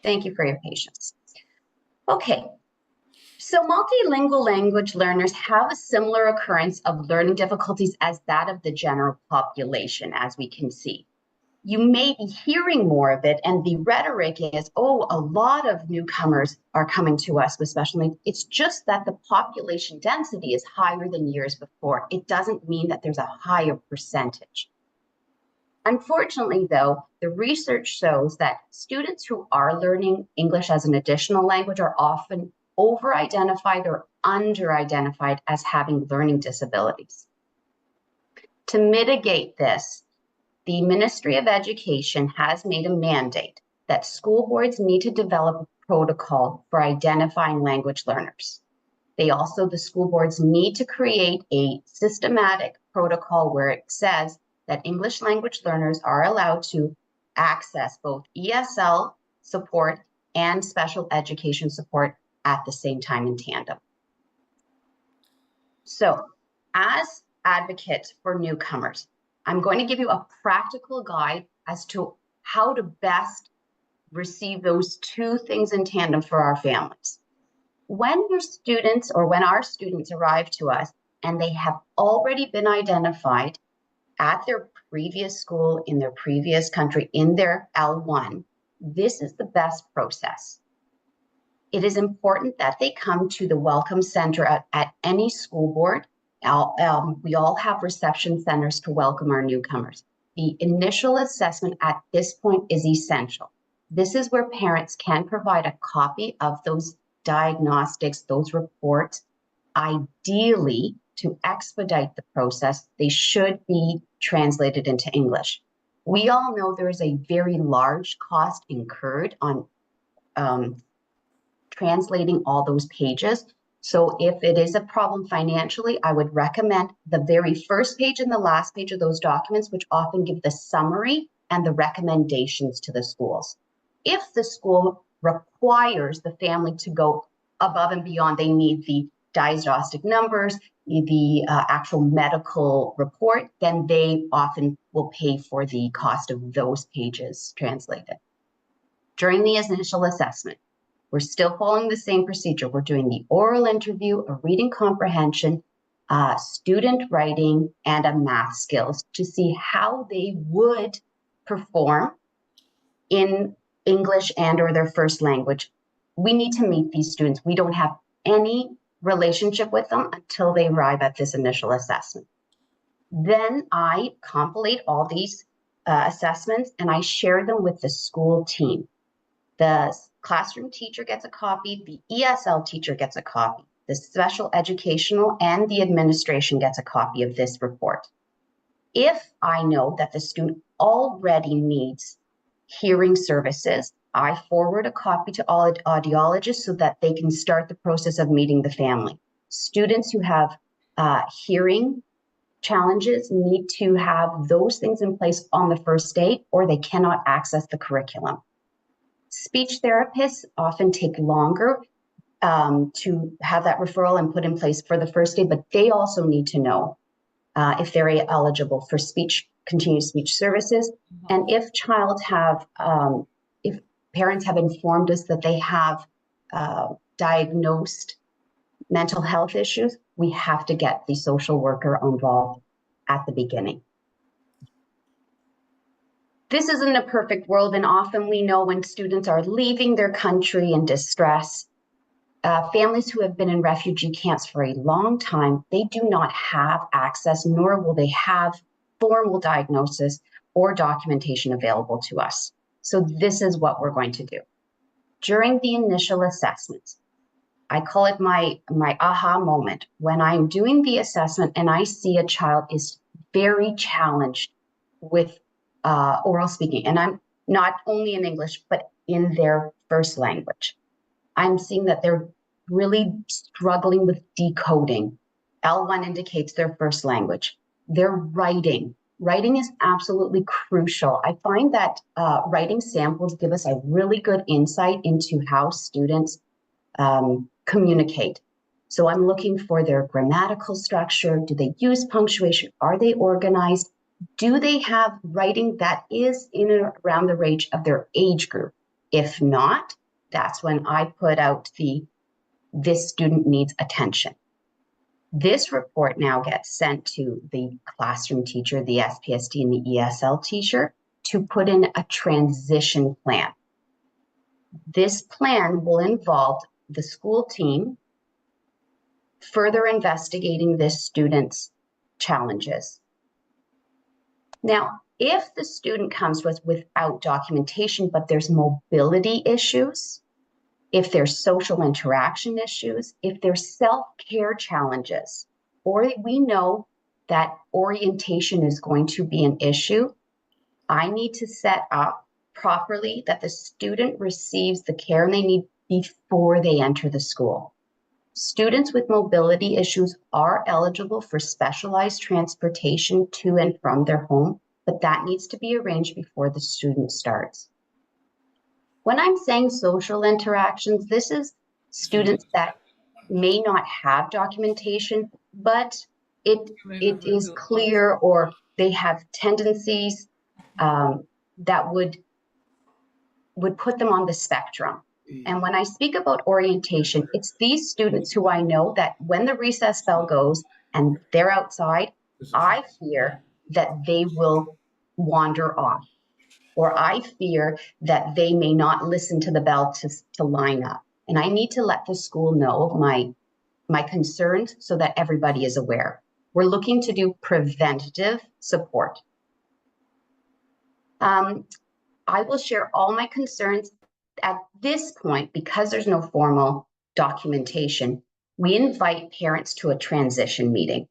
Thank you for your patience. Okay, so multilingual language learners have a similar occurrence of learning difficulties as that of the general population, as we can see. You may be hearing more of it, and the rhetoric is, oh, a lot of newcomers are coming to us with special needs. It's just that the population density is higher than years before. It doesn't mean that there's a higher percentage. Unfortunately, though, the research shows that students who are learning English as an additional language are often over-identified or under-identified as having learning disabilities. To mitigate this, the Ministry of Education has made a mandate that school boards need to develop a protocol for identifying language learners. The school boards need to create a systematic protocol where it says that English language learners are allowed to access both ESL support and special education support at the same time in tandem. So, as advocates for newcomers, I'm going to give you a practical guide as to how to best receive those two things in tandem for our families. When your students or when our students arrive to us and they have already been identified at their previous school, in their previous country, in their L1, this is the best process. It is important that they come to the Welcome Center at any school board. We all have reception centers to welcome our newcomers. The initial assessment at this point is essential. This is where parents can provide a copy of those diagnostics, those reports. Ideally, to expedite the process, they should be translated into English. We all know there is a very large cost incurred on translating all those pages. So if it is a problem financially, I would recommend the very first page and the last page of those documents, which often give the summary and the recommendations to the schools. If the school requires the family to go above and beyond, they need the diagnostic numbers, the actual medical report, then they often will pay for the cost of those pages translated. During the initial assessment, we're still following the same procedure. We're doing the oral interview, a reading comprehension, student writing, and a math skills to see how they would perform in English and or their first language. We need to meet these students. We don't have any relationship with them until they arrive at this initial assessment. Then I compilate all these assessments and I share them with the school team. The classroom teacher gets a copy, the ESL teacher gets a copy, the special educational and the administration gets a copy of this report. If I know that the student already needs hearing services, I forward a copy to all audiologists so that they can start the process of meeting the family. Students who have hearing challenges need to have those things in place on the first day or they cannot access the curriculum. Speech therapists often take longer to have that referral and put in place for the first day, but they also need to know if they're eligible for continuous speech services. And if parents have informed us that they have diagnosed mental health issues, we have to get the social worker involved at the beginning. This isn't a perfect world, and often we know when students are leaving their country in distress, families who have been in refugee camps for a long time, they do not have access, nor will they have formal diagnosis or documentation available to us. So this is what we're going to do. During the initial assessment, I call it my aha moment. When I'm doing the assessment and I see a child is very challenged with oral speaking, and I'm not only in English, but in their first language. I'm seeing that they're really struggling with decoding. L1 indicates their first language. Their writing. Writing is absolutely crucial. I find that writing samples give us a really good insight into how students communicate. So I'm looking for their grammatical structure. Do they use punctuation? Are they organized? Do they have writing that is in and around the range of their age group? If not, that's when I put out this student needs attention. This report now gets sent to the classroom teacher, the SPST, and the ESL teacher to put in a transition plan. This plan will involve the school team further investigating this student's challenges. Now, if the student comes to us without documentation, but there's mobility issues, if there's social interaction issues, if there's self-care challenges, or we know that orientation is going to be an issue, I need to set up properly that the student receives the care they need before they enter the school. Students with mobility issues are eligible for specialized transportation to and from their home, but that needs to be arranged before the student starts. When I'm saying social interactions, this is students that may not have documentation, but it is clear, or they have tendencies that would put them on the spectrum. And when I speak about orientation, it's these students who I know that when the recess bell goes and they're outside, I fear that they will wander off, or I fear that they may not listen to the bell to line up. And I need to let the school know of my concerns so that everybody is aware. We're looking to do preventative support. I will share all my concerns at this point. Because there's no formal documentation, we invite parents to a transition meeting.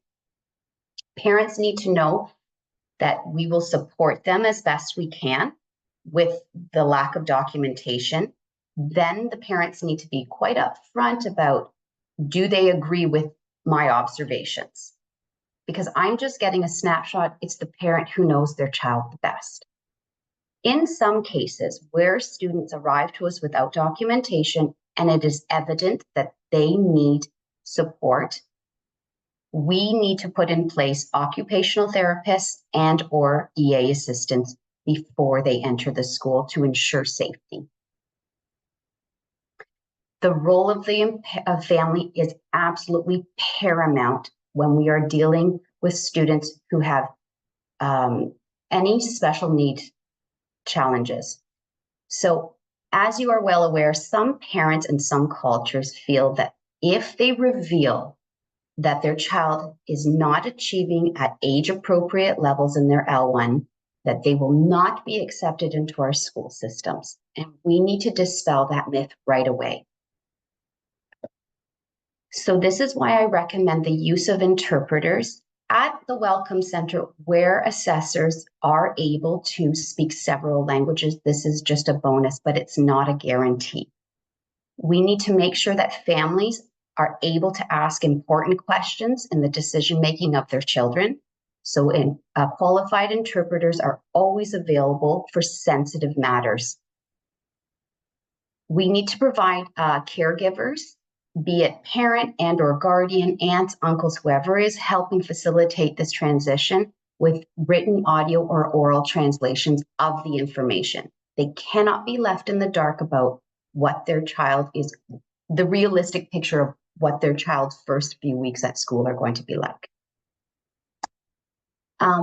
Parents need to know that we will support them as best we can with the lack of documentation. Then the parents need to be quite upfront about, do they agree with my observations? Because I'm just getting a snapshot. It's the parent who knows their child the best. In some cases where students arrive to us without documentation and it is evident that they need support, we need to put in place occupational therapists and or EA assistants before they enter the school to ensure safety. The role of the family is absolutely paramount when we are dealing with students who have any special need challenges. So, as you are well aware, some parents and some cultures feel that if they reveal that their child is not achieving at age-appropriate levels in their L1, that they will not be accepted into our school systems. And we need to dispel that myth right away. So this is why I recommend the use of interpreters at the Welcome Center, where assessors are able to speak several languages. This is just a bonus, but it's not a guarantee. We need to make sure that families are able to ask important questions in the decision-making of their children. So qualified interpreters are always available for sensitive matters. We need to provide caregivers, be it parent and or guardian, aunts, uncles, whoever is helping facilitate this transition, with written audio or oral translations of the information. They cannot be left in the dark about what their child is, the realistic picture of what their child's first few weeks at school are going to be like.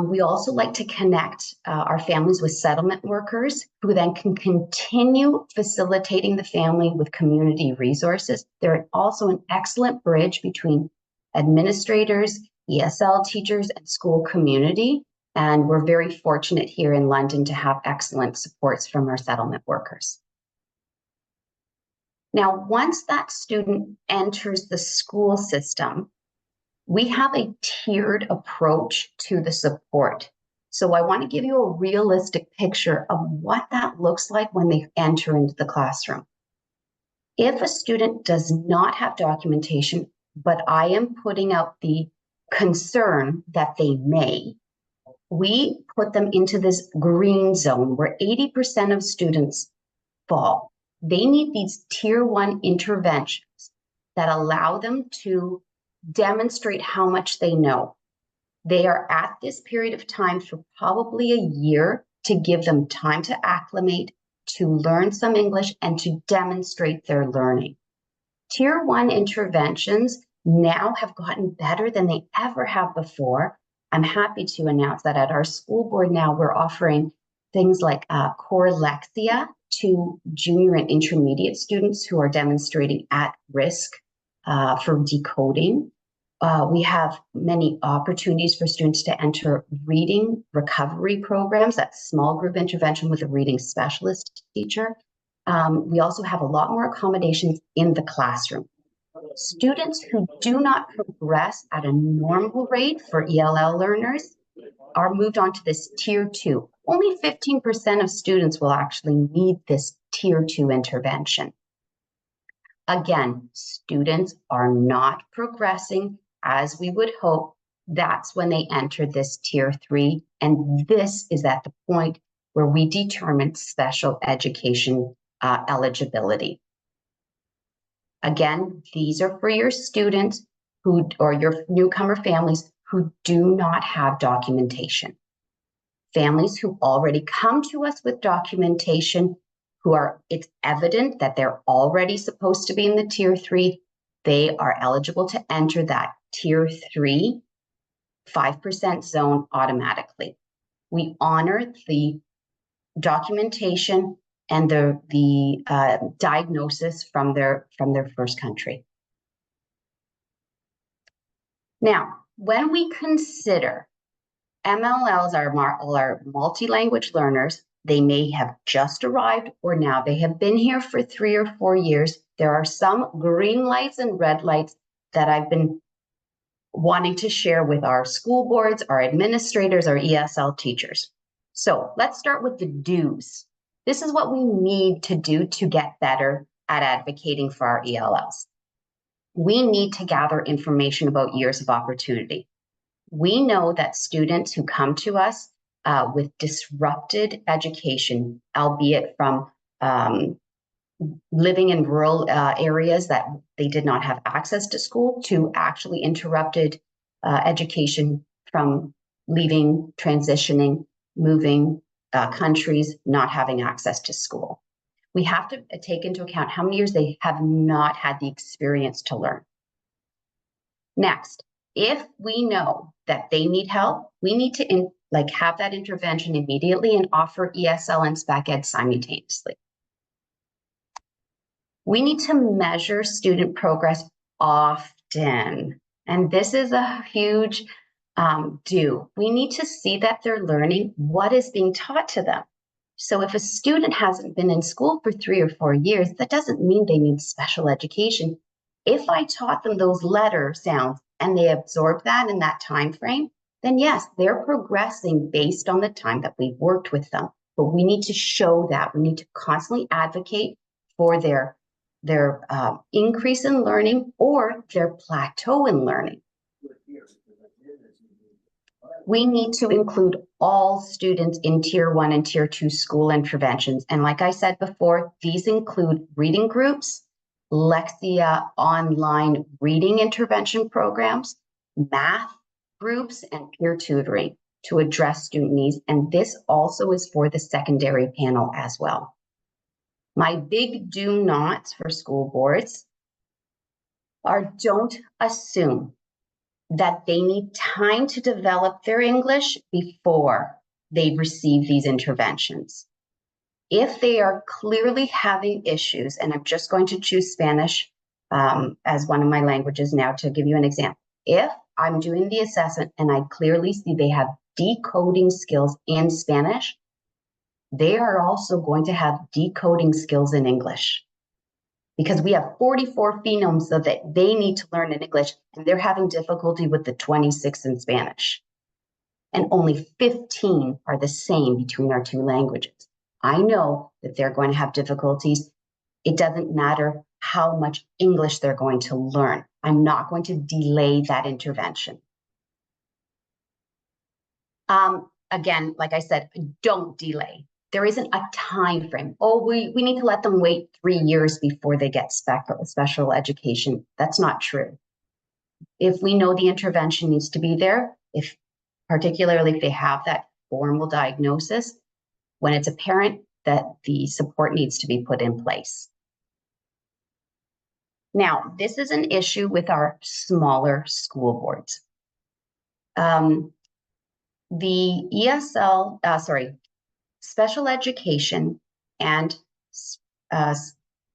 We also like to connect our families with settlement workers who then can continue facilitating the family with community resources. They're also an excellent bridge between administrators, ESL teachers, and school community. And we're very fortunate here in London to have excellent supports from our settlement workers. Now, once that student enters the school system, we have a tiered approach to the support. So I want to give you a realistic picture of what that looks like when they enter into the classroom. If a student does not have documentation, but I am putting out the concern that they may, we put them into this green zone where 80% of students fall. They need these tier 1 interventions that allow them to demonstrate how much they know. They are at this period of time for probably a year to give them time to acclimate, to learn some English and to demonstrate their learning. Tier 1 interventions now have gotten better than they ever have before. I'm happy to announce that at our school board now, we're offering things like core Lexia to junior and intermediate students who are demonstrating at risk for decoding. We have many opportunities for students to enter reading recovery programs, that's small group intervention with a reading specialist teacher. We also have a lot more accommodations in the classroom. Students who do not progress at a normal rate for ELL learners are moved on to this tier 2. Only 15% of students will actually need this tier 2 intervention. Again, students are not progressing as we would hope. That's when they enter this tier 3. And this is at the point where we determine special education eligibility. Again, these are for your students who, or your newcomer families who do not have documentation. Families who already come to us with documentation, it's evident that they're already supposed to be in the tier 3, they are eligible to enter that tier 3 5% zone automatically. We honor the documentation and the diagnosis from their first country. Now, when we consider MLLs are multi-language learners, they may have just arrived or now they have been here for 3 or 4 years. There are some green lights and red lights that I've been wanting to share with our school boards, our administrators, our ESL teachers. So let's start with the do's. This is what we need to do to get better at advocating for our ELLs. We need to gather information about years of opportunity. We know that students who come to us with disrupted education, albeit from living in rural areas that they did not have access to school, to actually interrupted education from leaving, transitioning, moving countries, not having access to school. We have to take into account how many years they have not had the experience to learn. Next, if we know that they need help, we need to have that intervention immediately and offer ESL and Spec Ed simultaneously. We need to measure student progress often, and this is a huge do. We need to see that they're learning what is being taught to them. So if a student hasn't been in school for 3 or 4 years, that doesn't mean they need special education. If I taught them those letter sounds and they absorb that in that time frame, then yes, they're progressing based on the time that we've worked with them. But we need to show that. We need to constantly advocate for their increase in learning or their plateau in learning. We need to include all students in tier 1 and tier 2 school interventions. And like I said before, these include reading groups, Lexia online reading intervention programs, math groups, and peer tutoring to address student needs. And this also is for the secondary panel as well. My big do nots for school boards are don't assume that they need time to develop their English before they receive these interventions. If they are clearly having issues, and I'm just going to choose Spanish as one of my languages now to give you an example. If I'm doing the assessment and I clearly see they have decoding skills in Spanish, they are also going to have decoding skills in English. Because we have 44 phonemes that they need to learn in English, and they're having difficulty with the 26 in Spanish. And only 15 are the same between our 2 languages. I know that they're going to have difficulties. It doesn't matter how much English they're going to learn. I'm not going to delay that intervention. Again, like I said, don't delay. There isn't a time frame. Oh, we need to let them wait 3 years before they get special education. That's not true. If we know the intervention needs to be there, particularly if they have that formal diagnosis, when it's apparent, that the support needs to be put in place. Now, this is an issue with our smaller school boards. The special education and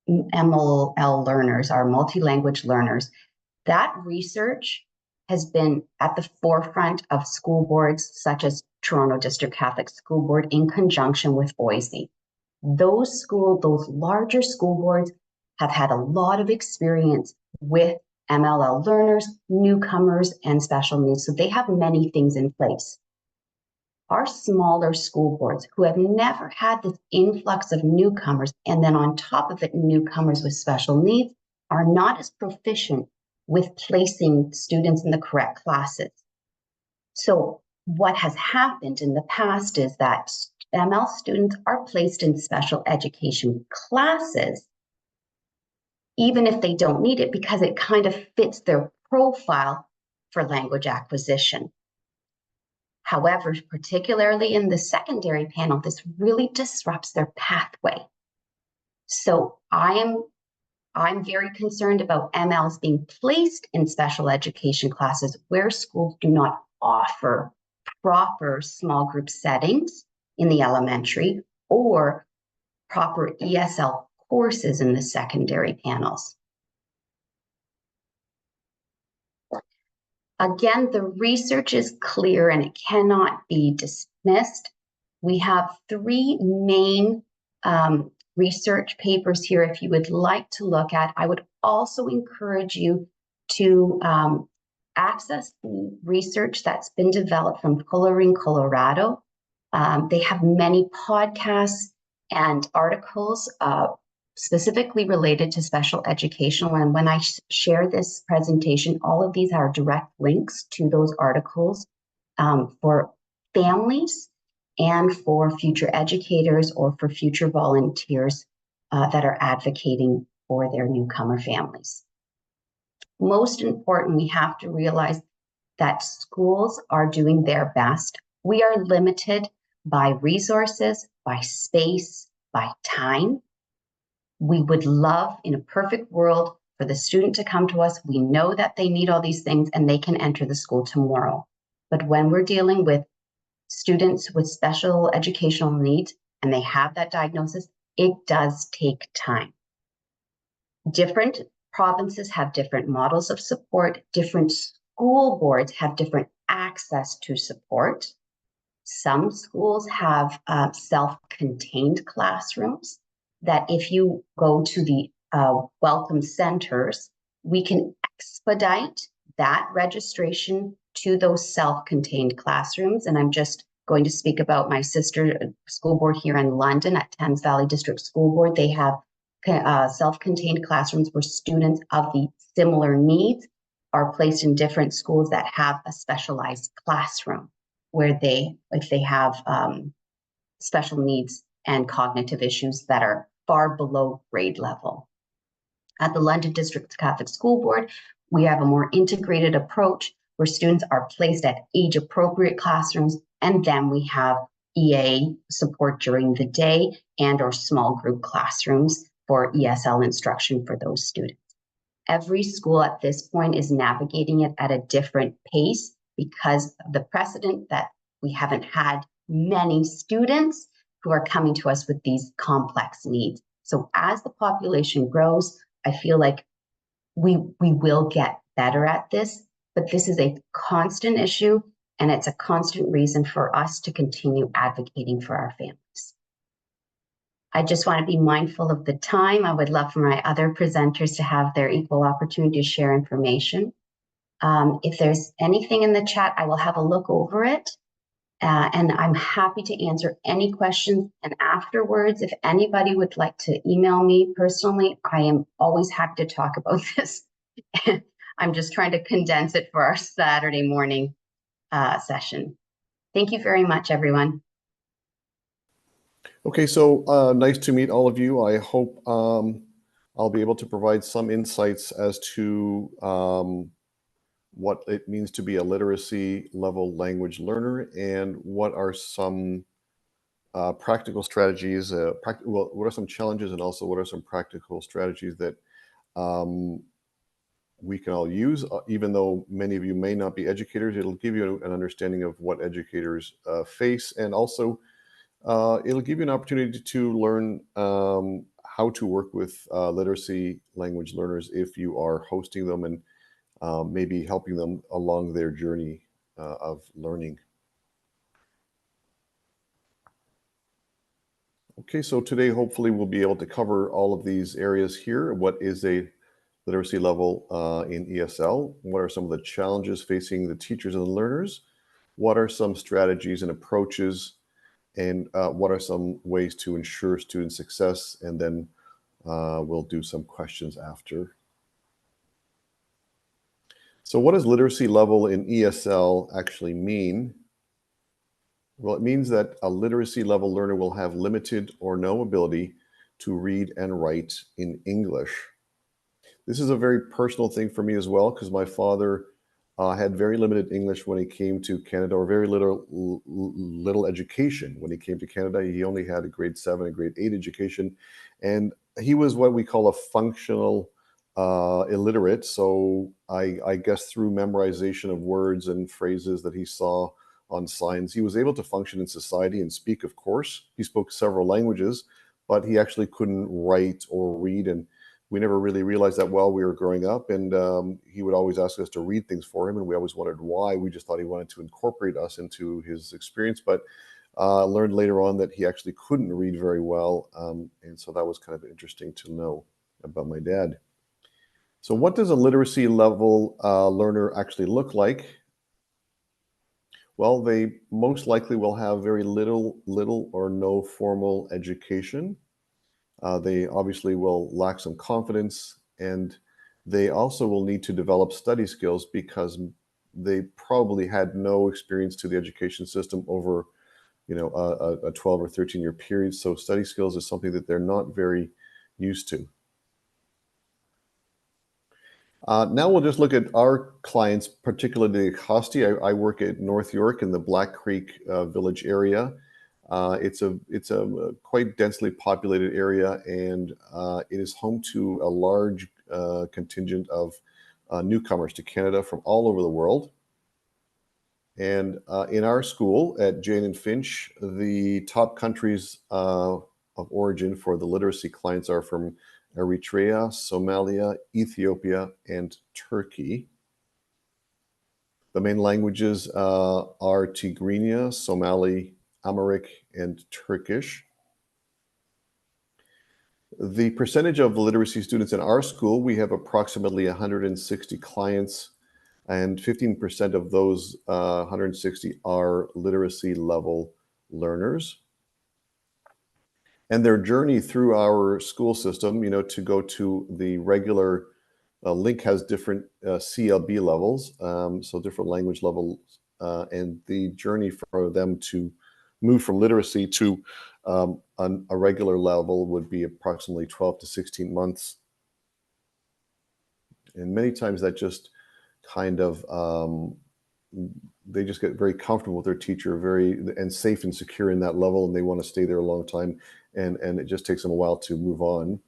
MLL learners, our multi-language learners, that research has been at the forefront of school boards such as Toronto District Catholic School Board in conjunction with Boise. Those larger school boards have had a lot of experience with MLL learners, newcomers, and special needs. So they have many things in place. Our smaller school boards who have never had this influx of newcomers, and then on top of it, newcomers with special needs, are not as proficient with placing students in the correct classes. So what has happened in the past is that ML students are placed in special education classes, even if they don't need it, because it kind of fits their profile for language acquisition. However, particularly in the secondary panel, this really disrupts their pathway. So I'm very concerned about MLs being placed in special education classes where schools do not offer proper small group settings in the elementary or proper ESL courses in the secondary panels. Again, the research is clear and it cannot be dismissed. We have three main research papers here if you would like to look at. I would also encourage you to access the research that's been developed from Coloring Colorado. They have many podcasts and articles specifically related to special educational. And when I share this presentation, all of these are direct links to those articles for families and for future educators or for future volunteers that are advocating for their newcomer families. Most important, we have to realize that schools are doing their best. We are limited by resources, by space, by time. We would love, in a perfect world, for the student to come to us. We know that they need all these things and they can enter the school tomorrow. But when we're dealing with students with special educational needs and they have that diagnosis, it does take time. Different provinces have different models of support. Different school boards have different access to support. Some schools have self-contained classrooms that if you go to the welcome centers, we can expedite that registration to those self-contained classrooms. And I'm just going to speak about my sister school board here in London at Thames Valley District School Board. They have self-contained classrooms where students of the similar needs are placed in different schools that have a specialized classroom where if they have special needs and cognitive issues that are far below grade level. At the London District Catholic School Board, we have a more integrated approach where students are placed at age-appropriate classrooms, and then we have EA support during the day and or small group classrooms for ESL instruction for those students. Every school at this point is navigating it at a different pace because of the precedent that we haven't had many students who are coming to us with these complex needs. So as the population grows, I feel like we will get better at this, but this is a constant issue and it's a constant reason for us to continue advocating for our families. I just want to be mindful of the time. I would love for my other presenters to have their equal opportunity to share information. If there's anything in the chat, I will have a look over it. And I'm happy to answer any questions. And afterwards, if anybody would like to email me personally, I am always happy to talk about this. I'm just trying to condense it for our Saturday morning session. Thank you very much, everyone. Okay, so nice to meet all of you. I hope I'll be able to provide some insights as to what it means to be a literacy level language learner and what are some practical strategies, well, what are some challenges, and also what are some practical strategies that um, we can all use, even though many of you may not be educators. It'll give you an understanding of what educators face, and also it'll give you an opportunity to learn how to work with literacy language learners if you are hosting them, and maybe helping them along their journey of learning. Okay, so today hopefully we'll be able to cover all of these areas here. What is a literacy level in ESL? What are some of the challenges facing the teachers and the learners? What are some strategies and approaches? And what are some ways to ensure student success? And then we'll do some questions after. So what does literacy level in ESL actually mean? Well, it means that a literacy level learner will have limited or no ability to read and write in English. This is a very personal thing for me as well, because my father had very limited English when he came to Canada, or very little education when he came to Canada. He only had a grade 7 and grade 8 education, and he was what we call a functional illiterate. So I guess through memorization of words and phrases that he saw on signs, he was able to function in society and speak. Of course, he spoke several languages, but he actually couldn't write or read, and we never really realized that while we were growing up. And he would always ask us to read things for him, and we always wondered why. We just thought he wanted to incorporate us into his experience, but learned later on that he actually couldn't read very well. And so that was kind of interesting to know about my dad. So what does a literacy level learner actually look like? Well, they most likely will have very little or no formal education. They obviously will lack some confidence, and they also will need to develop study skills because they probably had no experience to the education system over, a 12 or 13-year period. So study skills is something that they're not very used to. Now we'll just look at our clients, particularly Costi. I work at North York in the Black Creek Village area. It's a quite densely populated area, and it is home to a large contingent of newcomers to Canada from all over the world. And in our school at Jane and Finch, the top countries of origin for the literacy clients are from Eritrea, Somalia, Ethiopia, and Turkey. The main languages are Tigrinya, Somali, Amharic, and Turkish. The percentage of literacy students in our school, we have approximately 160 clients, and 15% of those 160 are literacy level learners. And their journey through our school system, to go to the regular LINC has different CLB levels, so different language levels, and the journey for them to move from literacy to a regular level would be approximately 12 to 16 months. And many times that just kind of, they just get very comfortable with their teacher, and safe and secure in that level, and they want to stay there a long time, and it just takes them a while to move on.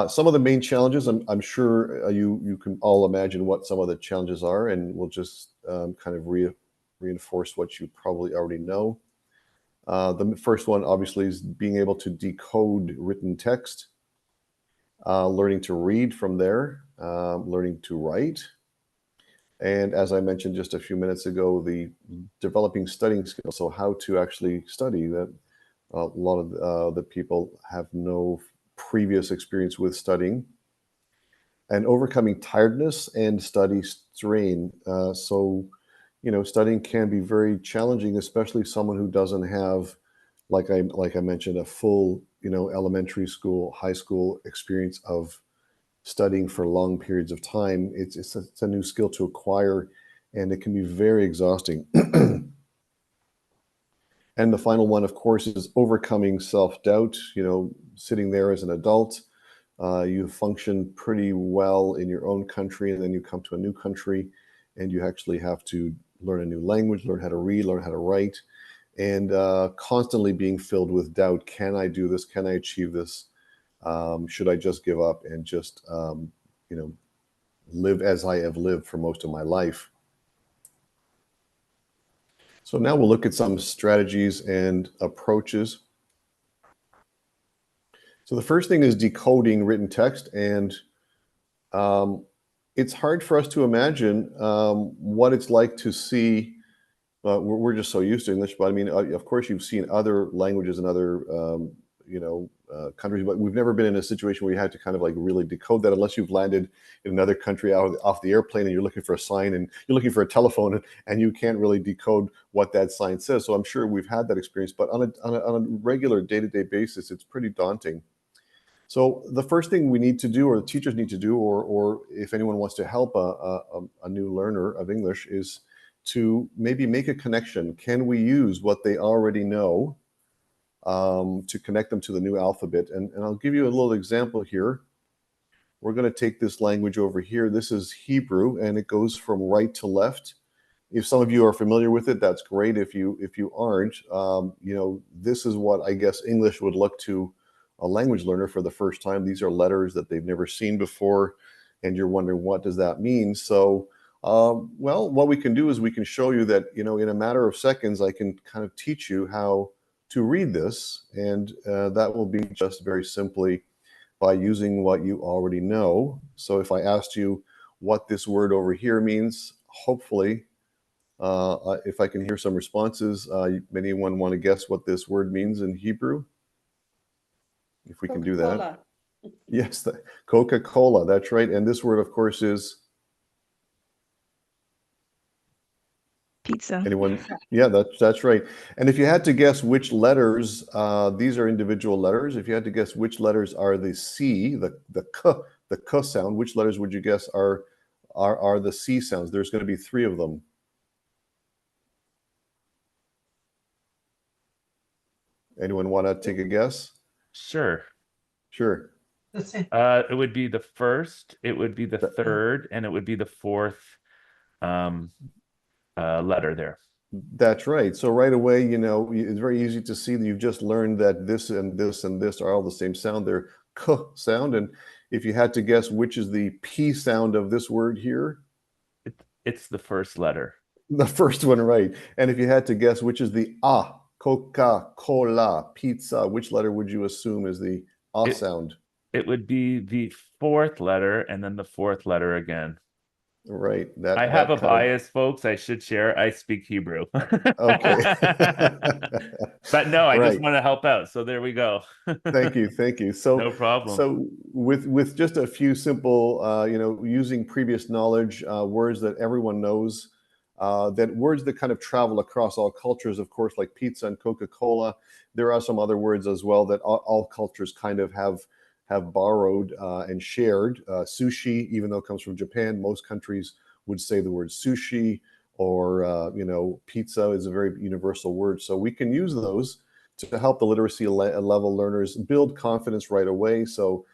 Some of the main challenges, I'm sure you can all imagine what some of the challenges are, and we'll just kind of reinforce what you probably already know. The first one, obviously, is being able to decode written text, learning to read from there, learning to write. And as I mentioned just a few minutes ago, the developing studying skills, so how to actually study. That a lot of the people have no previous experience with studying, and overcoming tiredness and study strain. So, studying can be very challenging, especially someone who doesn't have, like I mentioned, a full, elementary school, high school experience of studying for long periods of time. It's a new skill to acquire, and it can be very exhausting. And the final one, of course, is overcoming self-doubt. Sitting there as an adult, you function pretty well in your own country, and then you come to a new country, and you actually have to learn a new language, learn how to read, learn how to write. and constantly being filled with doubt. Can I do this? Can I achieve this? Should I just give up and just, live as I have lived for most of my life? So now we'll look at some strategies and approaches. So the first thing is decoding written text, and it's hard for us to imagine what it's like to see. We're just so used to English, but I mean, of course, you've seen other languages in other, countries, but we've never been in a situation where you had to kind of like really decode that, unless you've landed in another country off the airplane and you're looking for a sign and you're looking for a telephone, and you can't really decode what that sign says. So I'm sure we've had that experience, but on a regular day-to-day basis, it's pretty daunting. So the first thing we need to do, or the teachers need to do, or if anyone wants to help a new learner of English, is to maybe make a connection. Can we use what they already know to connect them to the new alphabet? And I'll give you a little example here. We're going to take this language over here. This is Hebrew, and it goes from right to left. If some of you are familiar with it, that's great. If you aren't, this is what I guess English would look to a language learner for the first time. These are letters that they've never seen before, and you're wondering, what does that mean? So, well, what we can do is we can show you that, in a matter of seconds, I can kind of teach you how to read this, and that will be just very simply by using what you already know. So if I asked you what this word over here means, hopefully, if I can hear some responses, anyone want to guess what this word means in Hebrew? If we can do that. Yes, Coca-Cola, that's right. And this word, of course, is pizza. Anyone? Yeah, that's right. And if you had to guess which letters, these are individual letters. If you had to guess which letters are the C, the K sound, which letters would you guess are the C sounds? There's going to be 3 of them. Anyone want to take a guess? Sure. Sure. It would be the first, it would be the third, and it would be the fourth letter there. That's right. So right away, it's very easy to see that you've just learned that this and this and this are all the same sound. They're K sound. And if you had to guess which is the P sound of this word here, it's the first letter. The first one, right. And if you had to guess which is the A, Coca-Cola, pizza, which letter would you assume is the A sound? It would be the fourth letter, and then the fourth letter again. Right. I have a bias, folks. I should share. I speak Hebrew. Okay. But no, I just want to help out. So there we go. Thank you. So no problem. So with just a few simple, using previous knowledge, words that everyone knows, that words that kind of travel across all cultures, of course, like pizza and Coca-Cola. There are some other words as well that all cultures kind of have borrowed and shared. Sushi, even though it comes from Japan, most countries would say the word sushi, or pizza is a very universal word. So we can use those to help the literacy level learners build confidence right away. So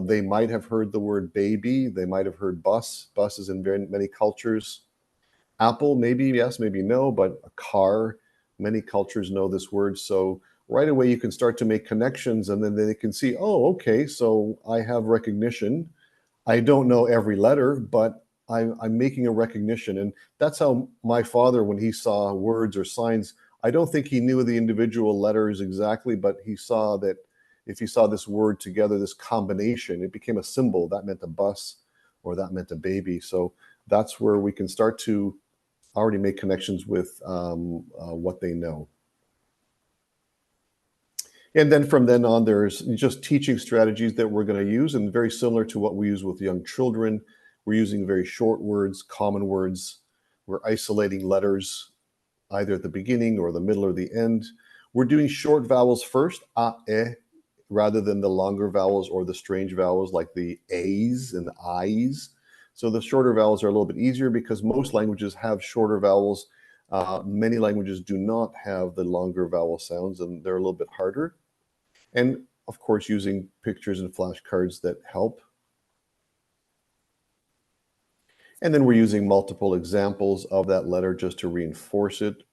they might have heard the word baby. They might have heard bus. Bus is in very many cultures. Apple, maybe yes, maybe no, but a car, many cultures know this word. So right away you can start to make connections, and then they can see, oh, okay, so I have recognition. I don't know every letter, but I'm making a recognition. And that's how my father, when he saw words or signs, I don't think he knew the individual letters exactly, but he saw that if he saw this word together, this combination, it became a symbol. That meant a bus, or that meant a baby. So that's where we can start to already make connections with what they know. And then from then on, there's just teaching strategies that we're going to use, and very similar to what we use with young children. We're using very short words, common words. We're isolating letters either at the beginning or the middle or the end. We're doing short vowels first, a, e, rather than the longer vowels or the strange vowels like the a's and the i's. So the shorter vowels are a little bit easier because most languages have shorter vowels. Many languages do not have the longer vowel sounds, and they're a little bit harder. And of course, using pictures and flashcards that help. And then we're using multiple examples of that letter just to reinforce it.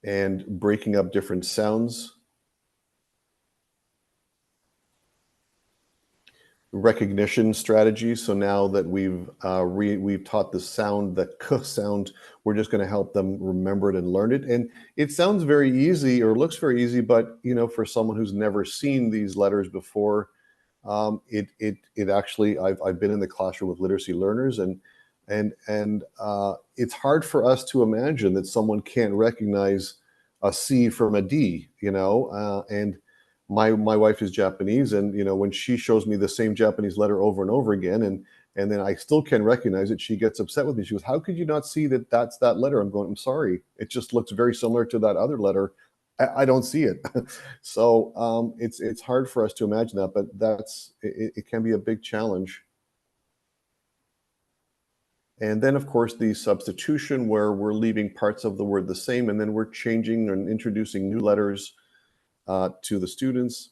and breaking up different sounds. Recognition strategies. So now that we've taught the sound, the k sound, we're just going to help them remember it and learn it. And it sounds very easy, or looks very easy, but for someone who's never seen these letters before, it actually, I've been in the classroom with literacy learners, and it's hard for us to imagine that someone can't recognize a C from a D, and my wife is Japanese, and when she shows me the same Japanese letter over and over again, and then I still can recognize it, she gets upset with me. She goes, "How could you not see that that's that letter?" I'm going, "I'm sorry, it just looks very similar to that other letter. I don't see it." So it's hard for us to imagine that, but it can be a big challenge. And then, of course, the substitution, where we're leaving parts of the word the same, and then we're changing and introducing new letters to the students,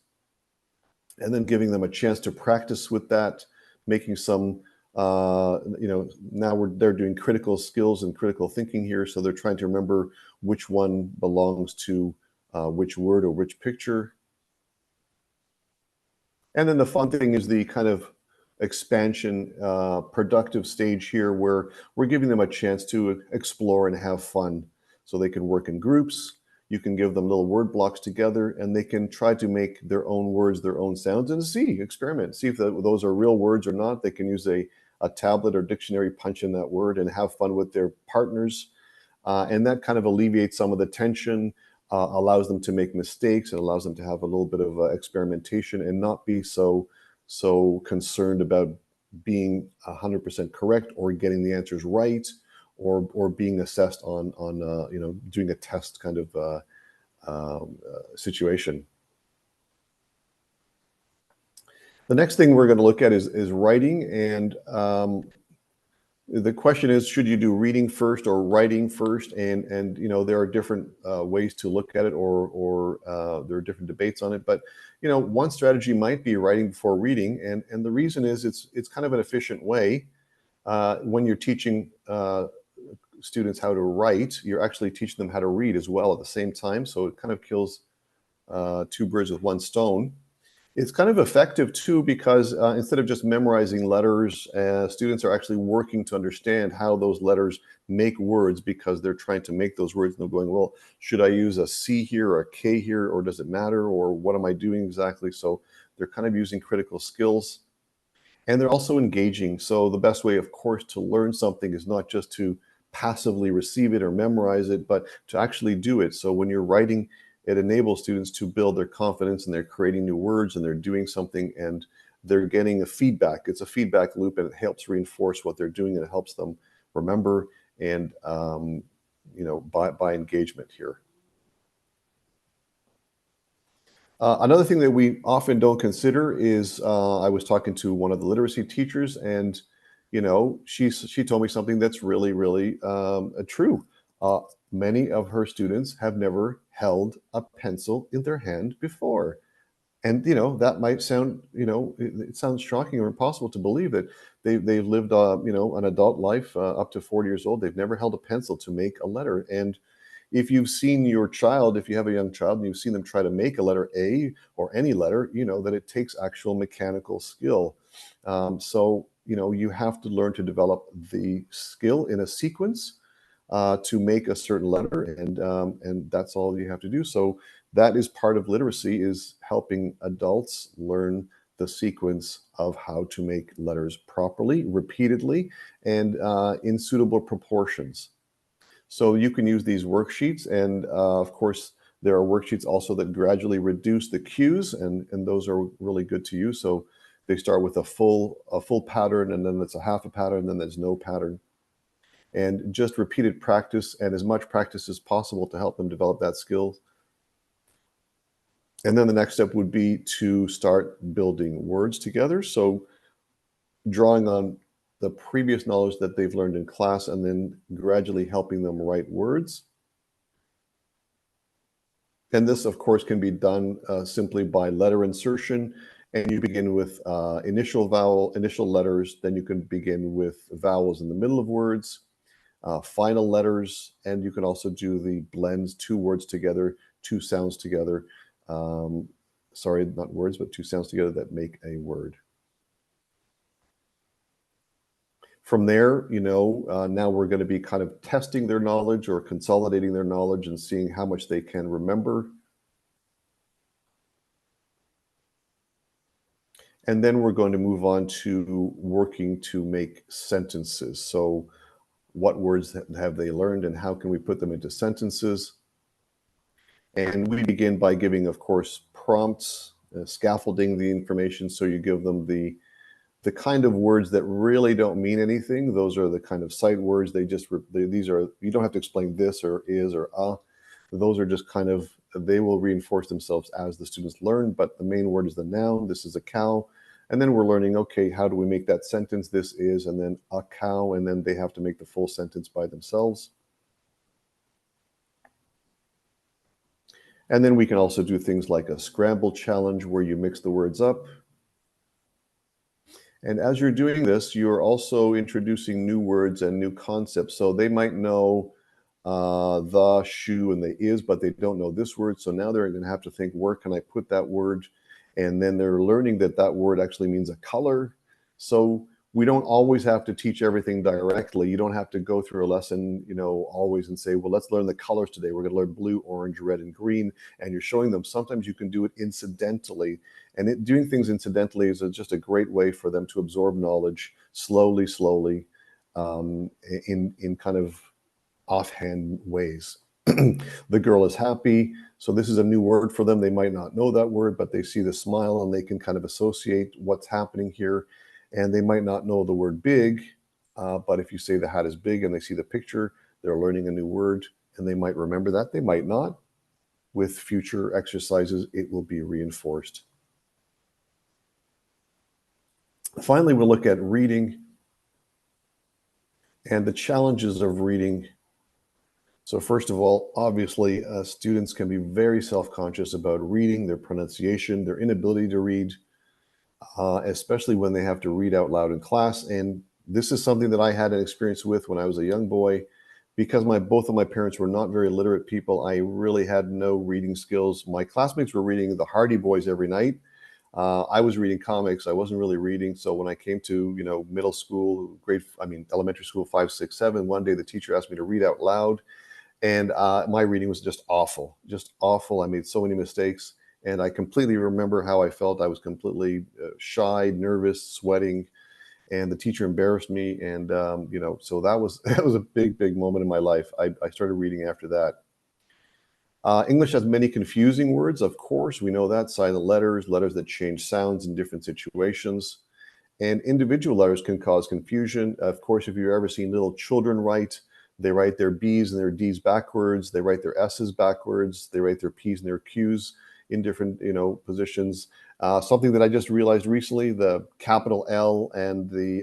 and then giving them a chance to practice with that, making some, now they're doing critical skills and critical thinking here. So they're trying to remember which one belongs to which word or which picture. And then the fun thing is the kind of expansion, productive stage here, where we're giving them a chance to explore and have fun. So they can work in groups. You can give them little word blocks together, and they can try to make their own words, their own sounds, and experiment, see if those are real words or not. They can use a tablet or dictionary, punch in that word, and have fun with their partners. And that kind of alleviates some of the tension, allows them to make mistakes, and allows them to have a little bit of experimentation and not be so concerned about being 100% correct or getting the answers right, or being assessed on doing a test kind of situation. The next thing we're going to look at is writing, and the question is, should you do reading first or writing first? And there are different ways to look at it, or there are different debates on it. But one strategy might be writing before reading, and the reason is it's kind of an efficient way. When you're teaching students how to write, you're actually teaching them how to read as well at the same time. So it kind of kills two birds with one stone. It's kind of effective too, because instead of just memorizing letters, students are actually working to understand how those letters make words, because they're trying to make those words, and they're going, well, should I use a C here or a K here, or does it matter, or what am I doing exactly? So they're kind of using critical skills, and they're also engaging. So the best way, of course, to learn something is not just to passively receive it or memorize it, but to actually do it. So when you're writing, it enables students to build their confidence, and they're creating new words, and they're doing something, and they're getting a feedback. It's a feedback loop, and it helps reinforce what they're doing, and it helps them remember, and by engagement here. Another thing that we often don't consider is, I was talking to one of the literacy teachers, and she told me something that's really, really true. Many of her students have never held a pencil in their hand before. And, that might sound, it sounds shocking or impossible to believe that they've lived, an adult life up to 40 years old. They've never held a pencil to make a letter. And if you've seen your child, if you have a young child and you've seen them try to make a letter A or any letter, that it takes actual mechanical skill. So, you have to learn to develop the skill in a sequence to make a certain letter, and that's all you have to do. So that is part of literacy, is helping adults learn the sequence of how to make letters properly, repeatedly, and in suitable proportions. So you can use these worksheets, and of course, there are worksheets also that gradually reduce the cues, and those are really good to use. So they start with a full pattern, and then it's a half a pattern, and then there's no pattern. And just repeated practice, and as much practice as possible, to help them develop that skill. And then the next step would be to start building words together. So drawing on the previous knowledge that they've learned in class, and then gradually helping them write words. And this, of course, can be done simply by letter insertion. And you begin with initial letters, then you can begin with vowels in the middle of words. final letters, and you can also do the blends, 2 words together, 2 sounds together. Sorry, not words, but 2 sounds together that make a word. From there, now we're going to be kind of testing their knowledge or consolidating their knowledge and seeing how much they can remember. And then we're going to move on to working to make sentences. So what words have they learned and how can we put them into sentences? And we begin by giving, of course, prompts, scaffolding the information. So you give them the kind of words that really don't mean anything. Those are the kind of sight words. These are, you don't have to explain this or is or Those are just kind of, they will reinforce themselves as the students learn, but the main word is the noun. This is a cow. And then we're learning, okay, how do we make that sentence? This is, and then a cow, and then they have to make the full sentence by themselves. And then we can also do things like a scramble challenge where you mix the words up. And as you're doing this, you're also introducing new words and new concepts. So they might know the, shoe, and the is, but they don't know this word. So now they're going to have to think, where can I put that word? And then they're learning that that word actually means a color. So we don't always have to teach everything directly. You don't have to go through a lesson, always and say, well, let's learn the colors today. We're going to learn blue, orange, red, and green. And you're showing them sometimes you can do it incidentally. And doing things incidentally is just a great way for them to absorb knowledge slowly, in kind of offhand ways. The girl is happy. So this is a new word for them. They might not know that word, but they see the smile and they can kind of associate what's happening here. And they might not know the word big, but if you say the hat is big and they see the picture, they're learning a new word and they might remember that. They might not. With future exercises, it will be reinforced. Finally, we'll look at reading and the challenges of reading. So first of all, obviously, students can be very self-conscious about reading, their pronunciation, their inability to read, especially when they have to read out loud in class. And this is something that I had an experience with when I was a young boy. Because both of my parents were not very literate people, I really had no reading skills. My classmates were reading the Hardy Boys every night. I was reading comics. I wasn't really reading. So when I came to, middle school, elementary school, 5, 6, 7, one day the teacher asked me to read out loud. And my reading was just awful. I made so many mistakes. And I completely remember how I felt. I was completely shy, nervous, sweating. And the teacher embarrassed me. And, so that was a big moment in my life. I started reading after that. English has many confusing words, of course. We know that. Silent letters, letters that change sounds in different situations. And individual letters can cause confusion. Of course, if you've ever seen little children write, they write their B's and their D's backwards. They write their S's backwards. They write their P's and their Q's in different, positions. Something that I just realized recently, the capital L and the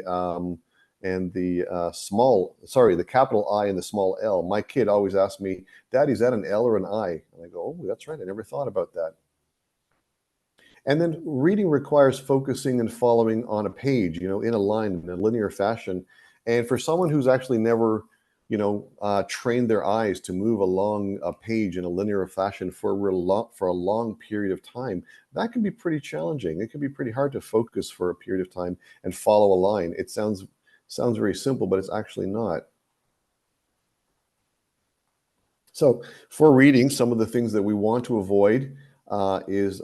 capital I and the small L. My kid always asks me, Daddy, is that an L or an I? And I go, oh, that's right. I never thought about that. And then reading requires focusing and following on a page, in a line, in a linear fashion. And for someone who's actually never, trained their eyes to move along a page in a linear fashion for a long period of time, that can be pretty challenging. It can be pretty hard to focus for a period of time and follow a line. It sounds very simple, but it's actually not. So for reading, some of the things that we want to avoid is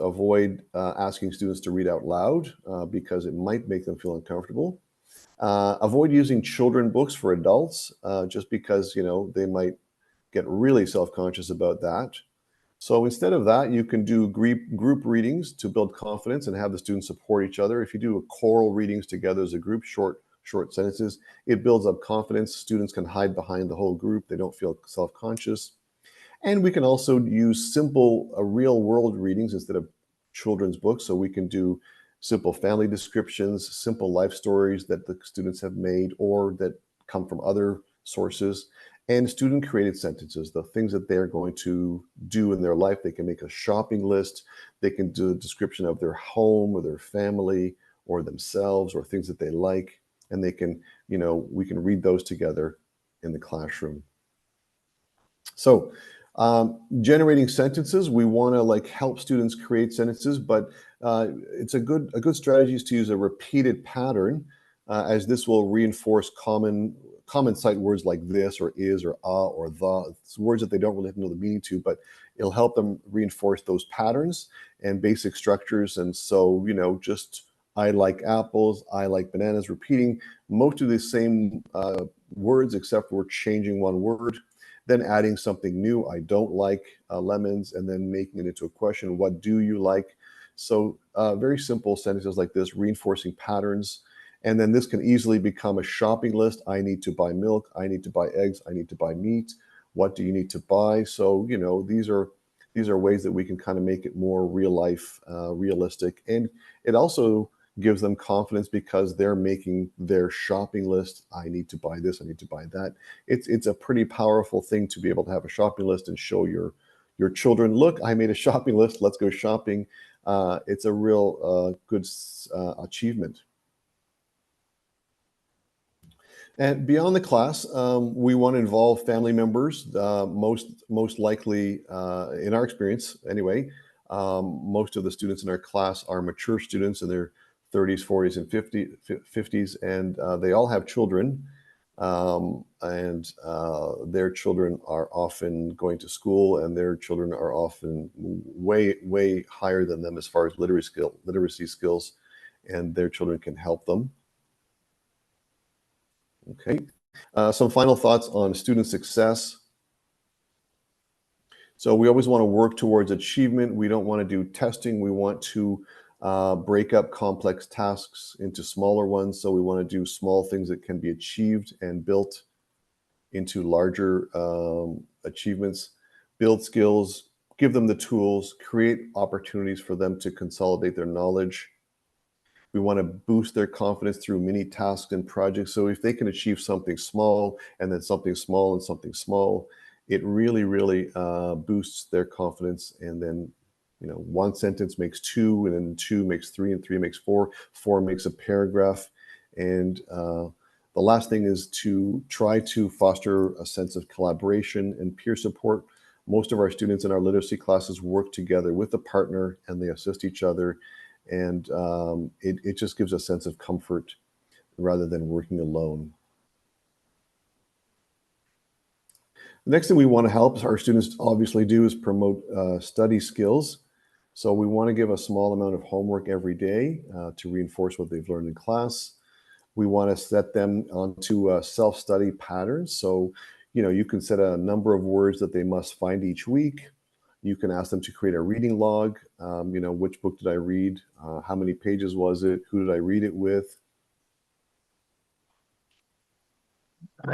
asking students to read out loud because it might make them feel uncomfortable. Avoid using children books for adults just because, they might get really self-conscious about that. So instead of that, you can do group readings to build confidence and have the students support each other. If you do choral readings together as a group, short sentences, it builds up confidence. Students can hide behind the whole group. They don't feel self-conscious. And we can also use simple real world readings instead of children's books. So we can do simple family descriptions, simple life stories that the students have made or that come from other sources, and student created sentences, the things that they're going to do in their life. They can make a shopping list. They can do a description of their home or their family or themselves or things that they like. And they can, we can read those together in the classroom. So generating sentences, we want to like help students create sentences, but it's a good strategy is to use a repeated pattern, as this will reinforce common sight words like this or is or or the. It's words that they don't really have to know the meaning to, but it'll help them reinforce those patterns and basic structures. And so, you know, just I like apples, I like bananas, repeating most of the same words, except we're changing one word, then adding something new. I don't like lemons, and then making it into a question. What do you like? So very simple sentences like this, reinforcing patterns. And then this can easily become a shopping list. I need to buy milk. I need to buy eggs. I need to buy meat. What do you need to buy? So, you know, these are ways that we can kind of make it more real life, realistic. And it also gives them confidence because they're making their shopping list. I need to buy this. I need to buy that. It's a pretty powerful thing to be able to have a shopping list and show your children, look, I made a shopping list. Let's go shopping. It's a real good achievement. And beyond the class, we want to involve family members. Most likely, in our experience anyway, most of the students in our class are mature students in their 30s, 40s, and 50s, and they all have children. And their children are often going to school, and their children are often way higher than them as far as literacy skills, and their children can help them. Okay, some final thoughts on student success. So we always want to work towards achievement. We don't want to do testing. We want to break up complex tasks into smaller ones. So we want to do small things that can be achieved and built into larger achievements, build skills, give them the tools, create opportunities for them to consolidate their knowledge. We want to boost their confidence through mini tasks and projects. So if they can achieve something small and then something small and something small, it really boosts their confidence. And then, you know, one sentence makes two, and then two makes three, and three makes four, four makes a paragraph. And the last thing is to try to foster a sense of collaboration and peer support. Most of our students in our literacy classes work together with a partner, and they assist each other. And it just gives a sense of comfort rather than working alone. The next thing we want to help our students obviously do is promote study skills. So we want to give a small amount of homework every day to reinforce what they've learned in class. We want to set them onto self-study patterns. So, you know, you can set a number of words that they must find each week. You can ask them to create a reading log. You know, which book did I read? How many pages was it? Who did I read it with?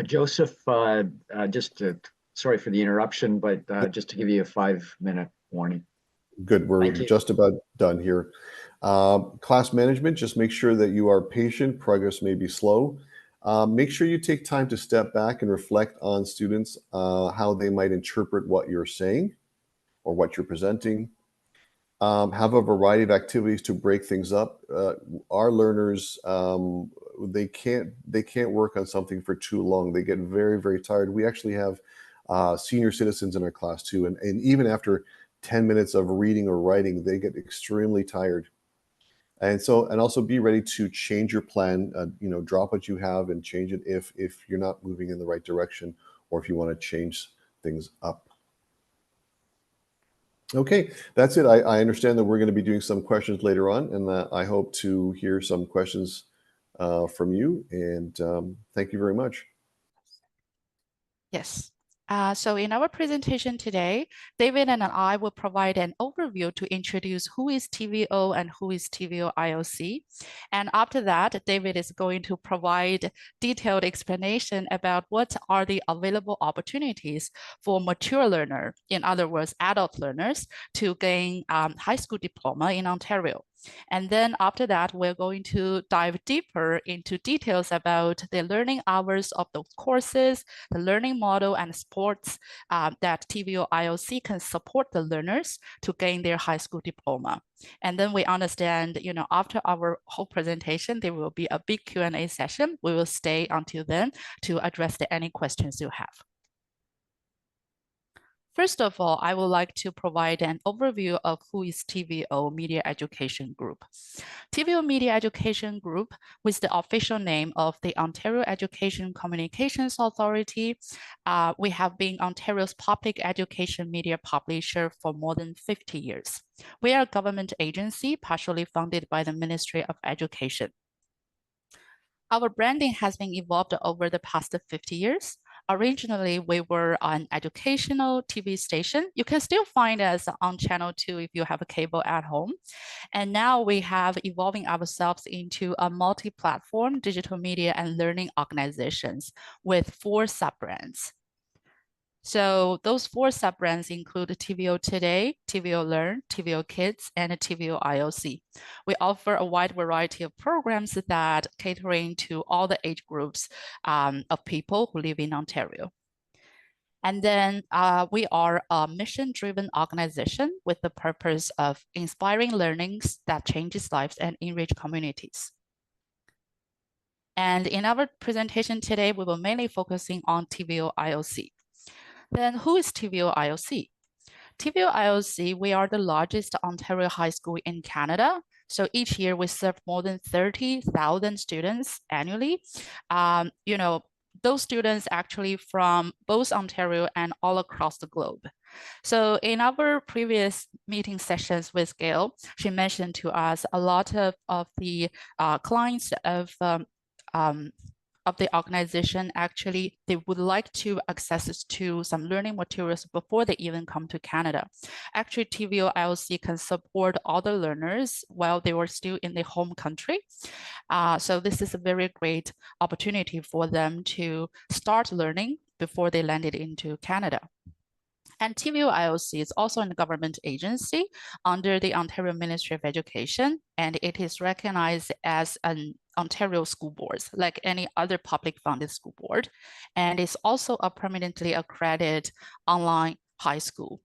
Joseph, sorry for the interruption, but just to give you a 5-minute warning. Good, we're just about done here. Class management, just make sure that you are patient. Progress may be slow. Make sure you take time to step back and reflect on students, how they might interpret what you're saying or what you're presenting. Have a variety of activities to break things up. Our learners, they can't work on something for too long. They get very tired. We actually have senior citizens in our class too, and even after 10 minutes of reading or writing, they get extremely tired. And also be ready to change your plan. You know, drop what you have and change it if you're not moving in the right direction, or if you want to change things up. Okay, that's it. I understand that we're going to be doing some questions later on, and I hope to hear some questions from you. And thank you very much. Yes. So in our presentation today, David and I will provide an overview to introduce who is TVO and who is TVO IOC. And after that, David is going to provide detailed explanation about what are the available opportunities for mature learner, in other words, adult learners, to gain high school diploma in Ontario. And then after that, we're going to dive deeper into details about the learning hours of those courses, the learning model and sports that TVO IOC can support the learners to gain their high school diploma. And then we understand, after our whole presentation, there will be a big Q&A session. We will stay until then to address any questions you have. First of all, I would like to provide an overview of who is TVO Media Education Group. TVO Media Education Group, with the official name of the Ontario Education Communications Authority, we have been Ontario's public education media publisher for more than 50 years. We are a government agency partially funded by the Ministry of Education. Our branding has been evolved over the past 50 years. Originally, we were an educational TV station. You can still find us on Channel 2 if you have a cable at home. And now we have evolving ourselves into a multi-platform digital media and learning organizations with 4 sub-brands. So those 4 sub-brands include TVO Today, TVO Learn, TVO Kids, and TVO IOC. We offer a wide variety of programs that catering to all the age groups of people who live in Ontario. And then we are a mission-driven organization with the purpose of inspiring learnings that changes lives and enrich communities. And in our presentation today, we will mainly focusing on TVO IOC. Then who is TVO IOC? TVO IOC, we are the largest Ontario high school in Canada. So each year we serve more than 30,000 students annually. Those students actually from both Ontario and all across the globe. So in our previous meeting sessions with Gail, she mentioned to us a lot of the clients of the organization, actually, they would like to access to some learning materials before they even come to Canada. Actually, TVO IOC can support all the learners while they were still in the home country. So this is a very great opportunity for them to start learning before they landed into Canada. And TVO IOC is also a government agency under the Ontario Ministry of Education, and it is recognized as an Ontario school board, like any other public funded school board, and is also a permanently accredited online high school.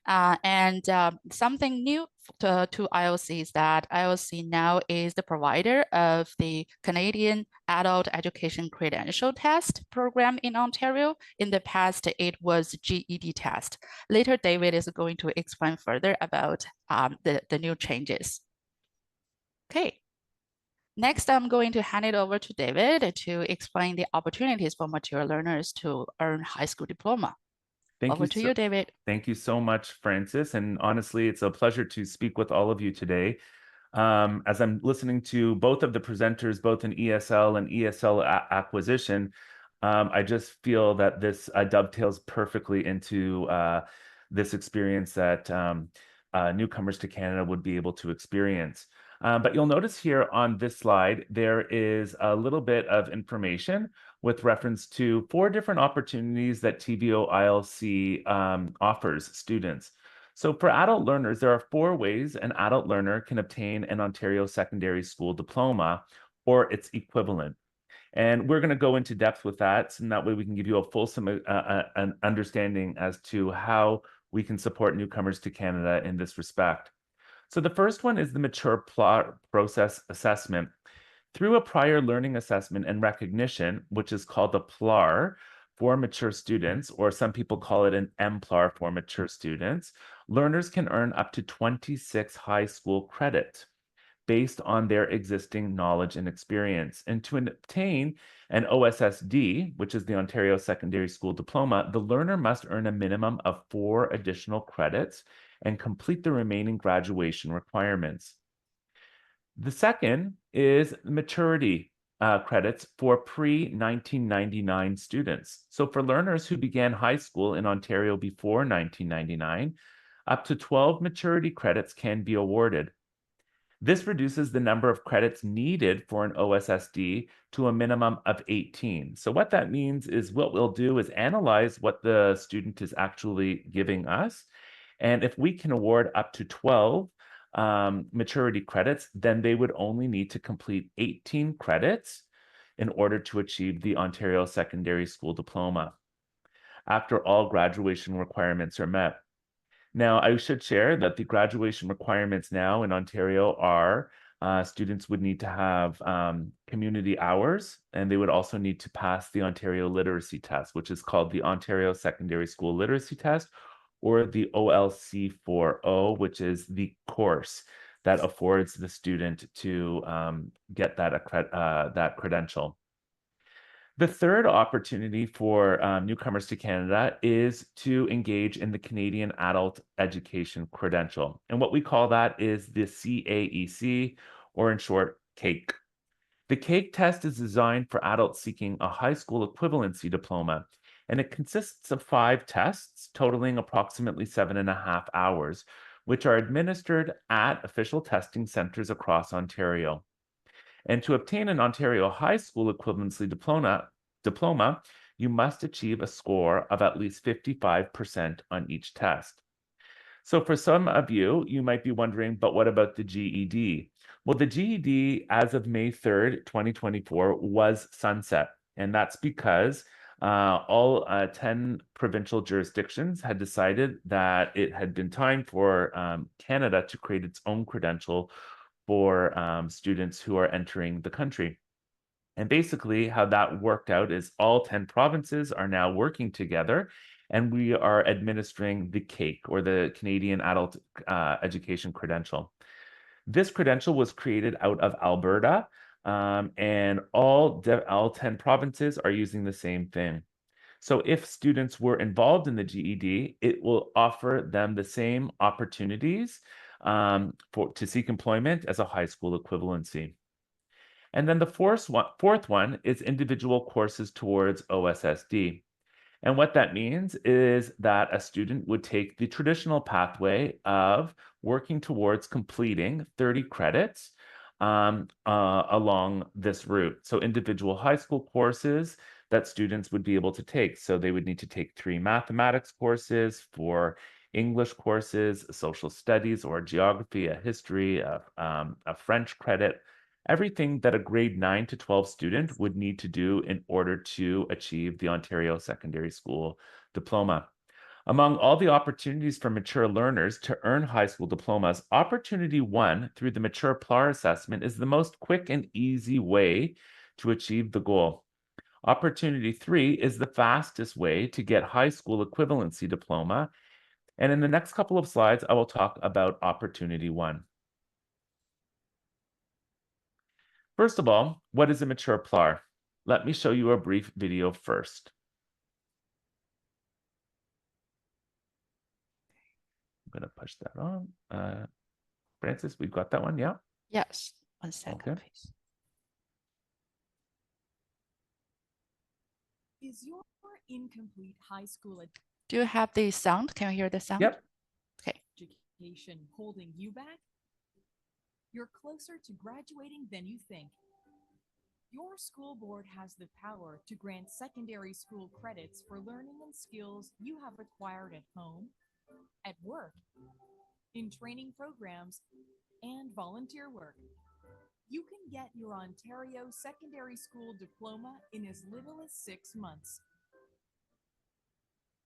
Something new to IOC is that IOC now is the provider of the Canadian Adult Education Credential Test program in Ontario. In the past, it was GED test. Later, David is going to explain further about the new changes. Okay. Next, I'm going to hand it over to David to explain the opportunities for mature learners to earn high school diploma. Over to you, David. Thank you so much, Francis. And honestly, it's a pleasure to speak with all of you today. As I'm listening to both of the presenters, both in ESL and ESL acquisition, I just feel that this dovetails perfectly into this experience that newcomers to Canada would be able to experience. But you'll notice here on this slide, there is a little bit of information with reference to 4 different opportunities that TVO ILC offers students. So for adult learners, there are 4 ways an adult learner can obtain an Ontario secondary school diploma or its equivalent. And we're going to go into depth with that, and that way we can give you a fulsome an understanding as to how we can support newcomers to Canada in this respect. So the first one is the mature process assessment. Through a prior learning assessment and recognition, which is called the PLAR for mature students, or some people call it an MPLAR for mature students, learners can earn up to 26 high school credit based on their existing knowledge and experience. And to obtain an OSSD, which is the Ontario Secondary School Diploma, the learner must earn a minimum of 4 additional credits and complete the remaining graduation requirements. The second is maturity credits for pre-1999 students. So for learners who began high school in Ontario before 1999, up to 12 maturity credits can be awarded. This reduces the number of credits needed for an OSSD to a minimum of 18. So what that means is what we'll do is analyze what the student is actually giving us. And if we can award up to 12 maturity credits, then they would only need to complete 18 credits in order to achieve the Ontario Secondary School Diploma, after all graduation requirements are met. Now, I should share that the graduation requirements now in Ontario are students would need to have community hours, and they would also need to pass the Ontario Literacy Test, which is called the Ontario Secondary School Literacy Test, or the OLC 4O, which is the course that affords the student to get that credential. The third opportunity for newcomers to Canada is to engage in the Canadian Adult Education Credential. And what we call that is the CAEC, or in short, CAEC. The CAEC test is designed for adults seeking a high school equivalency diploma, and it consists of 5 tests totaling approximately 7.5 hours, which are administered at official testing centers across Ontario. And to obtain an Ontario high school equivalency diploma, you must achieve a score of at least 55% on each test. So for some of you, you might be wondering, but what about the GED? Well, the GED, as of May 3rd, 2024, was sunset. And that's because all 10 provincial jurisdictions had decided that it had been time for Canada to create its own credential for students who are entering the country. And basically how that worked out is all 10 provinces are now working together, and we are administering the CAEC, or the Canadian Adult Education Credential. This credential was created out of Alberta, and all 10 provinces are using the same thing. So if students were involved in the GED, it will offer them the same opportunities to seek employment as a high school equivalency. And then the fourth one is individual courses towards OSSD. And what that means is that a student would take the traditional pathway of working towards completing 30 credits along this route. So individual high school courses that students would be able to take. So they would need to take 3 mathematics courses, 4 English courses, social studies or geography, a history, a French credit, everything that a grade 9 to 12 student would need to do in order to achieve the Ontario Secondary School Diploma. Among all the opportunities for mature learners to earn high school diplomas, Opportunity 1 through the Mature PLAR assessment is the most quick and easy way to achieve the goal. Opportunity 3 is the fastest way to get high school equivalency diploma. And in the next couple of slides, I will talk about Opportunity 1. First of all, what is a mature PLAR? Let me show you a brief video first. I'm going to push that on. Francis, we've got that one, yeah? Yes, 1 second, Okay. please. Is your incomplete high school Do you have the sound? Can you hear the sound? Yep. Okay. education holding you back? You're closer to graduating than you think. Your school board has the power to grant secondary school credits for learning and skills you have acquired at home, at work, in training programs, and volunteer work. You can get your Ontario Secondary School Diploma in as little as 6 months.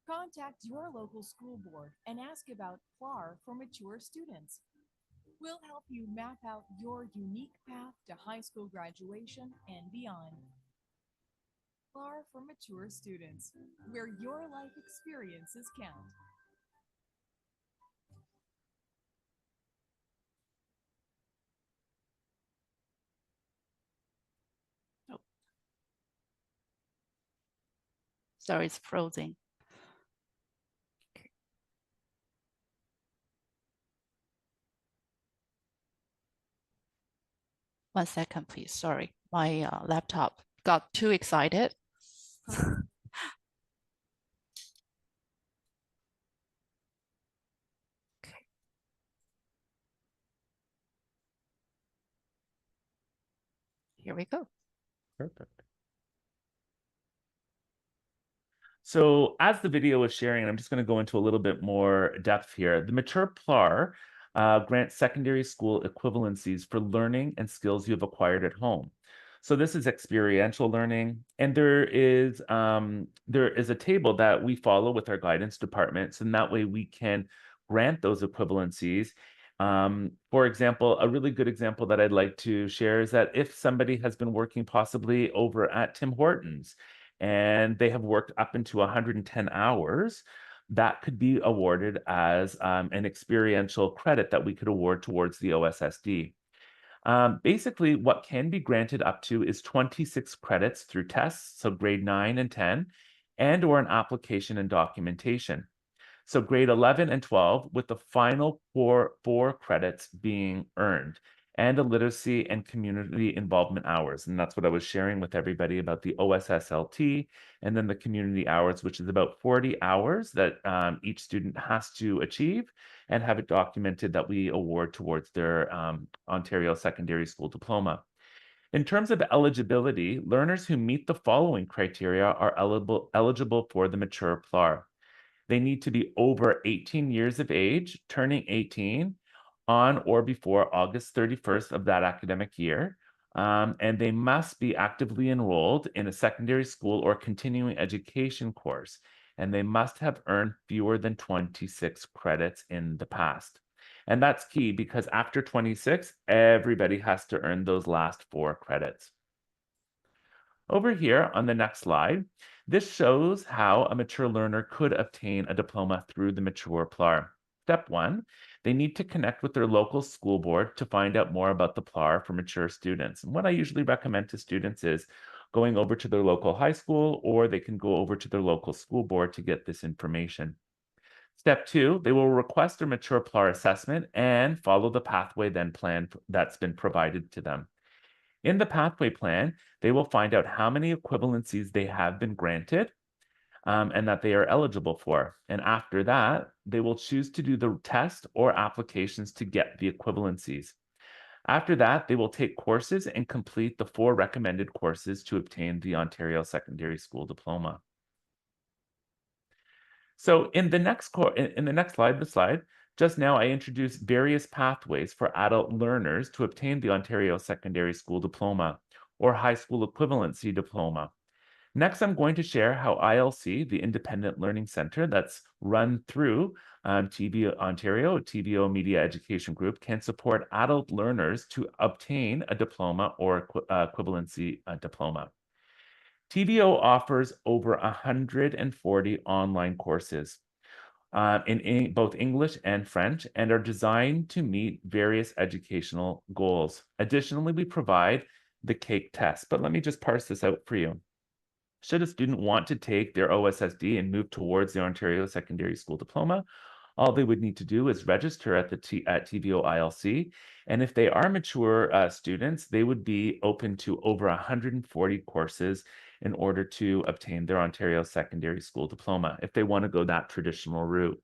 Contact your local school board and ask about PLAR for mature students. We'll help you map out your unique path to high school graduation and beyond. PLAR for mature students, where your life experiences count. Sorry, it's frozen. One second, please. Sorry, my laptop got too excited. Okay. Here we go. Perfect. So as the video is sharing, and I'm just going to go into a little bit more depth here, the mature PLAR grant secondary school equivalencies for learning and skills you have acquired at home. So this is experiential learning, and there is a table that we follow with our guidance departments, and that way we can grant those equivalencies. For example, a really good example that I'd like to share is that if somebody has been working possibly over at Tim Hortons and they have worked up into 110 hours, that could be awarded as an experiential credit that we could award towards the OSSD. Basically, what can be granted up to is 26 credits through tests, so grade 9 and 10, and or an application and documentation. So grade 11 and 12 with the final four credits being earned, and a literacy and community involvement hours. And that's what I was sharing with everybody about the OSSLT, and then the community hours, which is about 40 hours that each student has to achieve and have it documented that we award towards their Ontario Secondary School Diploma. In terms of eligibility, learners who meet the following criteria are eligible for the mature PLAR. They need to be over 18 years of age, turning 18 on or before August 31st of that academic year. And they must be actively enrolled in a secondary school or continuing education course. And they must have earned fewer than 26 credits in the past. And that's key because after 26, everybody has to earn those last 4 credits. Over here on the next slide, this shows how a mature learner could obtain a diploma through the mature PLAR. Step 1, they need to connect with their local school board to find out more about the PLAR for mature students. And what I usually recommend to students is going over to their local high school, or they can go over to their local school board to get this information. Step 2, they will request a mature PLAR assessment and follow the pathway then plan that's been provided to them. In the pathway plan, they will find out how many equivalencies they have been granted and that they are eligible for. And after that, they will choose to do the test or applications to get the equivalencies. After that, they will take courses and complete the 4 recommended courses to obtain the Ontario Secondary School Diploma. So in the next slide, just now I introduced various pathways for adult learners to obtain the Ontario Secondary School Diploma or High School Equivalency Diploma. Next, I'm going to share how ILC, the Independent Learning Center that's run through TVO Ontario, TVO Media Education Group, can support adult learners to obtain a diploma or equivalency diploma. TVO offers over 140 online courses in both English and French, and are designed to meet various educational goals. Additionally, we provide the CAKE test, but let me just parse this out for you. Should a student want to take their OSSD and move towards the Ontario Secondary School Diploma, all they would need to do is register at TVO ILC. And if they are mature students, they would be open to over 140 courses in order to obtain their Ontario Secondary School Diploma, if they want to go that traditional route.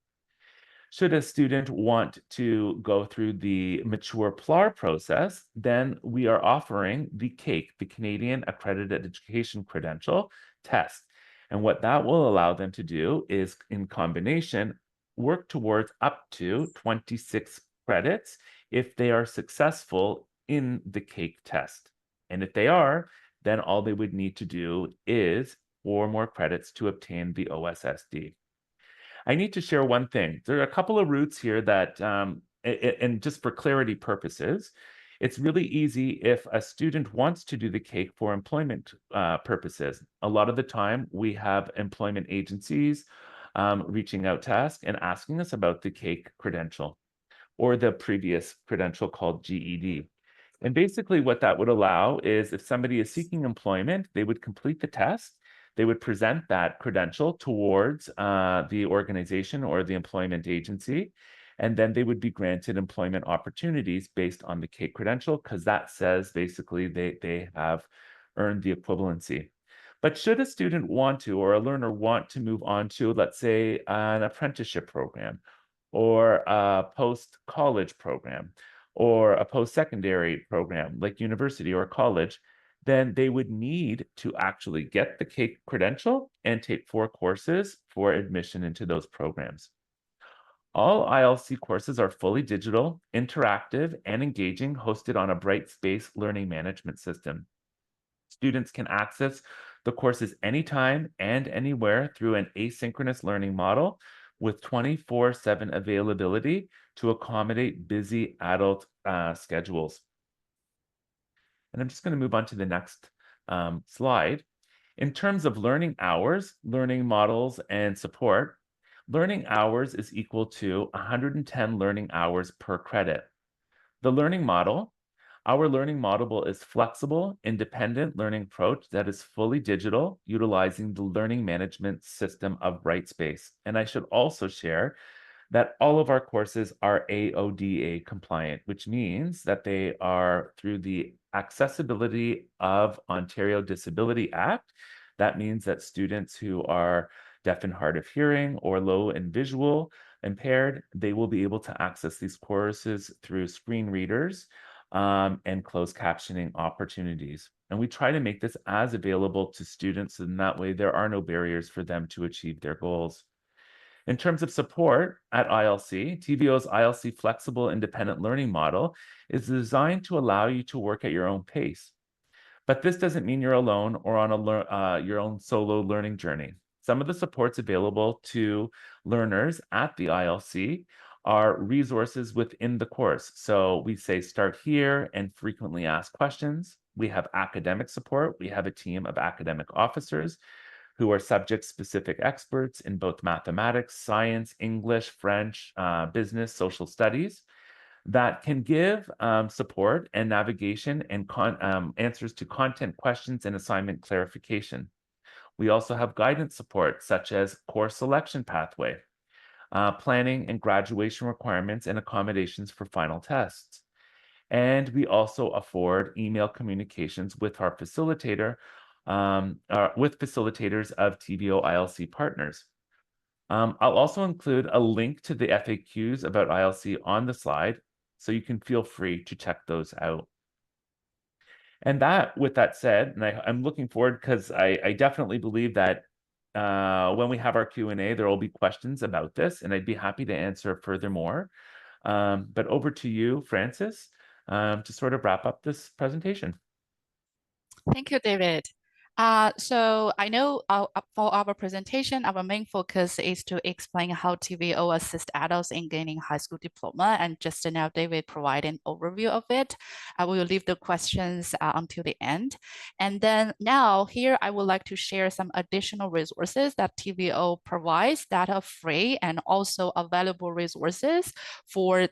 Should a student want to go through the mature PLAR process, then we are offering the CAKE, the Canadian Accredited Education Credential test. And what that will allow them to do is, in combination, work towards up to 26 credits if they are successful in the CAKE test. And if they are, then all they would need to do is 4 more credits to obtain the OSSD. I need to share one thing. There are a couple of routes here that, and just for clarity purposes, it's really easy if a student wants to do the CAKE for employment purposes. A lot of the time we have employment agencies reaching out to us and asking us about the CAKE credential or the previous credential called GED. And basically what that would allow is if somebody is seeking employment, they would complete the test, they would present that credential towards the organization or the employment agency, and then they would be granted employment opportunities based on the CAKE credential, because that says basically they have earned the equivalency. But should a student want to, or a learner want to move on to, let's say, an apprenticeship program, or a post-college program, or a post-secondary program like university or college, then they would need to actually get the CAKE credential and take 4 courses for admission into those programs. All ILC courses are fully digital, interactive, and engaging, hosted on a Brightspace learning management system. Students can access the courses anytime and anywhere through an asynchronous learning model with 24/7 availability to accommodate busy adult schedules. And I'm just going to move on to the next slide. In terms of learning hours, learning models, and support, learning hours is equal to 110 learning hours per credit. The learning model, our learning model is flexible, independent learning approach that is fully digital, utilizing the learning management system of Brightspace. And I should also share that all of our courses are AODA compliant, which means that they are through the Accessibility of Ontario Disability Act. That means that students who are deaf and hard of hearing or low in visual impaired, they will be able to access these courses through screen readers and closed captioning opportunities. And we try to make this as available to students, and that way there are no barriers for them to achieve their goals. In terms of support at ILC, TVO's ILC Flexible Independent Learning Model is designed to allow you to work at your own pace. But this doesn't mean you're alone or on your own solo learning journey. Some of the supports available to learners at the ILC are resources within the course. So we say start here and frequently asked questions. We have academic support. We have a team of academic officers who are subject-specific experts in both mathematics, science, English, French, business, social studies, that can give support and navigation and answers to content questions and assignment clarification. We also have guidance support, such as course selection pathway, planning and graduation requirements and accommodations for final tests. And we also afford email communications with our facilitator, with facilitators of TVO ILC partners. I'll also include a link to the FAQs about ILC on the slide, so you can feel free to check those out. And with that said, and I'm looking forward because I definitely believe that when we have our Q&A, there will be questions about this, and I'd be happy to answer furthermore. But over to you, Francis, to sort of wrap up this presentation. Thank you, David. So I know for our presentation, our main focus is to explain how TVO assists adults in gaining high school diploma. And just now, David provided an overview of it. I will leave the questions until the end. And then now here, I would like to share some additional resources that TVO provides that are free and also available resources for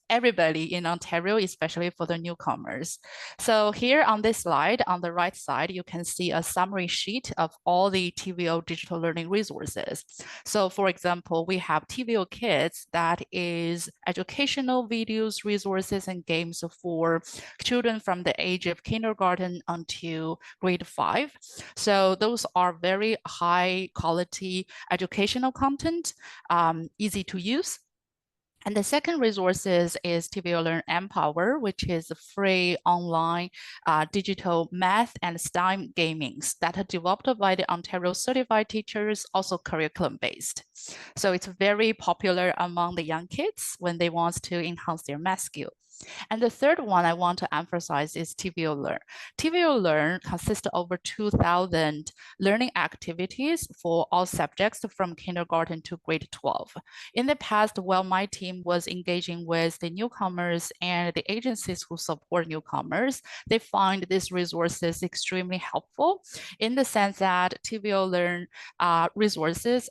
everybody in Ontario, especially for the newcomers. So here on this slide, on the right side, you can see a summary sheet of all the TVO digital learning resources. So for example, we have TVO Kids, that is educational videos, resources, and games for children from the age of kindergarten until grade 5. So those are very high quality educational content, easy to use. And the second resources is TVO Learn Empower, which is a free online digital math and STEM gamings that are developed by the Ontario certified teachers, also curriculum based. So it's very popular among the young kids when they want to enhance their math skill. And the third one I want to emphasize is TVO Learn. TVO Learn consists of over 2,000 learning activities for all subjects from kindergarten to grade 12. In the past, while my team was engaging with the newcomers and the agencies who support newcomers, they find these resources extremely helpful in the sense that TVO Learn resources,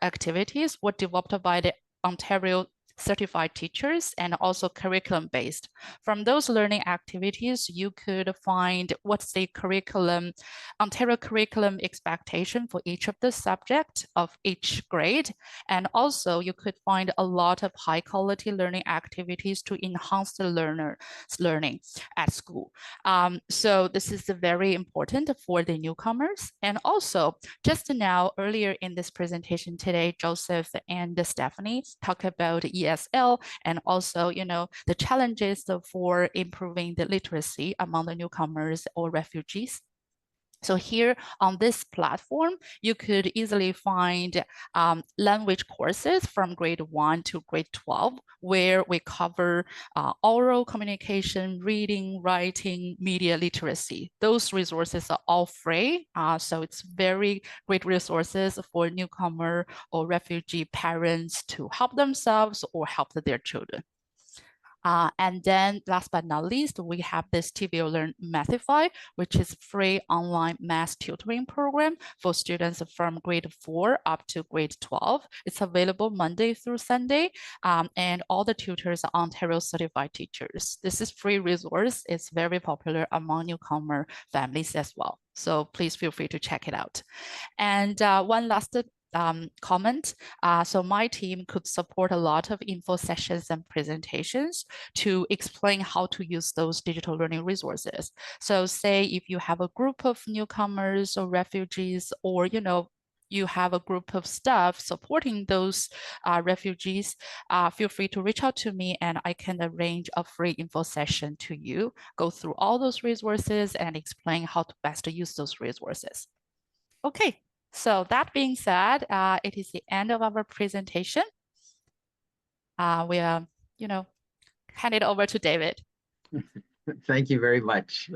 activities were developed by the Ontario certified teachers and also curriculum based. From those learning activities, you could find what's the curriculum, Ontario curriculum expectation for each of the subjects of each grade. And also you could find a lot of high quality learning activities to enhance the learner's learning at school. So this is very important for the newcomers. And also just now, earlier in this presentation today, Joseph and Stephanie talked about ESL and also, the challenges for improving the literacy among the newcomers or refugees. So here on this platform, you could easily find language courses from grade 1 to grade 12, where we cover oral communication, reading, writing, media literacy. Those resources are all free. So it's very great resources for newcomer or refugee parents to help themselves or help their children. And then last but not least, we have this TVO Learn Mathify, which is free online math tutoring program for students from grade 4 up to grade 12. It's available Monday through Sunday, and all the tutors are Ontario certified teachers. This is free resource. It's very popular among newcomer families as well. So please feel free to check it out. And one last comment. So my team could support a lot of info sessions and presentations to explain how to use those digital learning resources. So say if you have a group of newcomers or refugees, or you have a group of staff supporting those refugees, feel free to reach out to me and I can arrange a free info session to you, go through all those resources and explain how to best use those resources. Okay. So that being said, it is the end of our presentation. We are, hand it over to David. Thank you very much.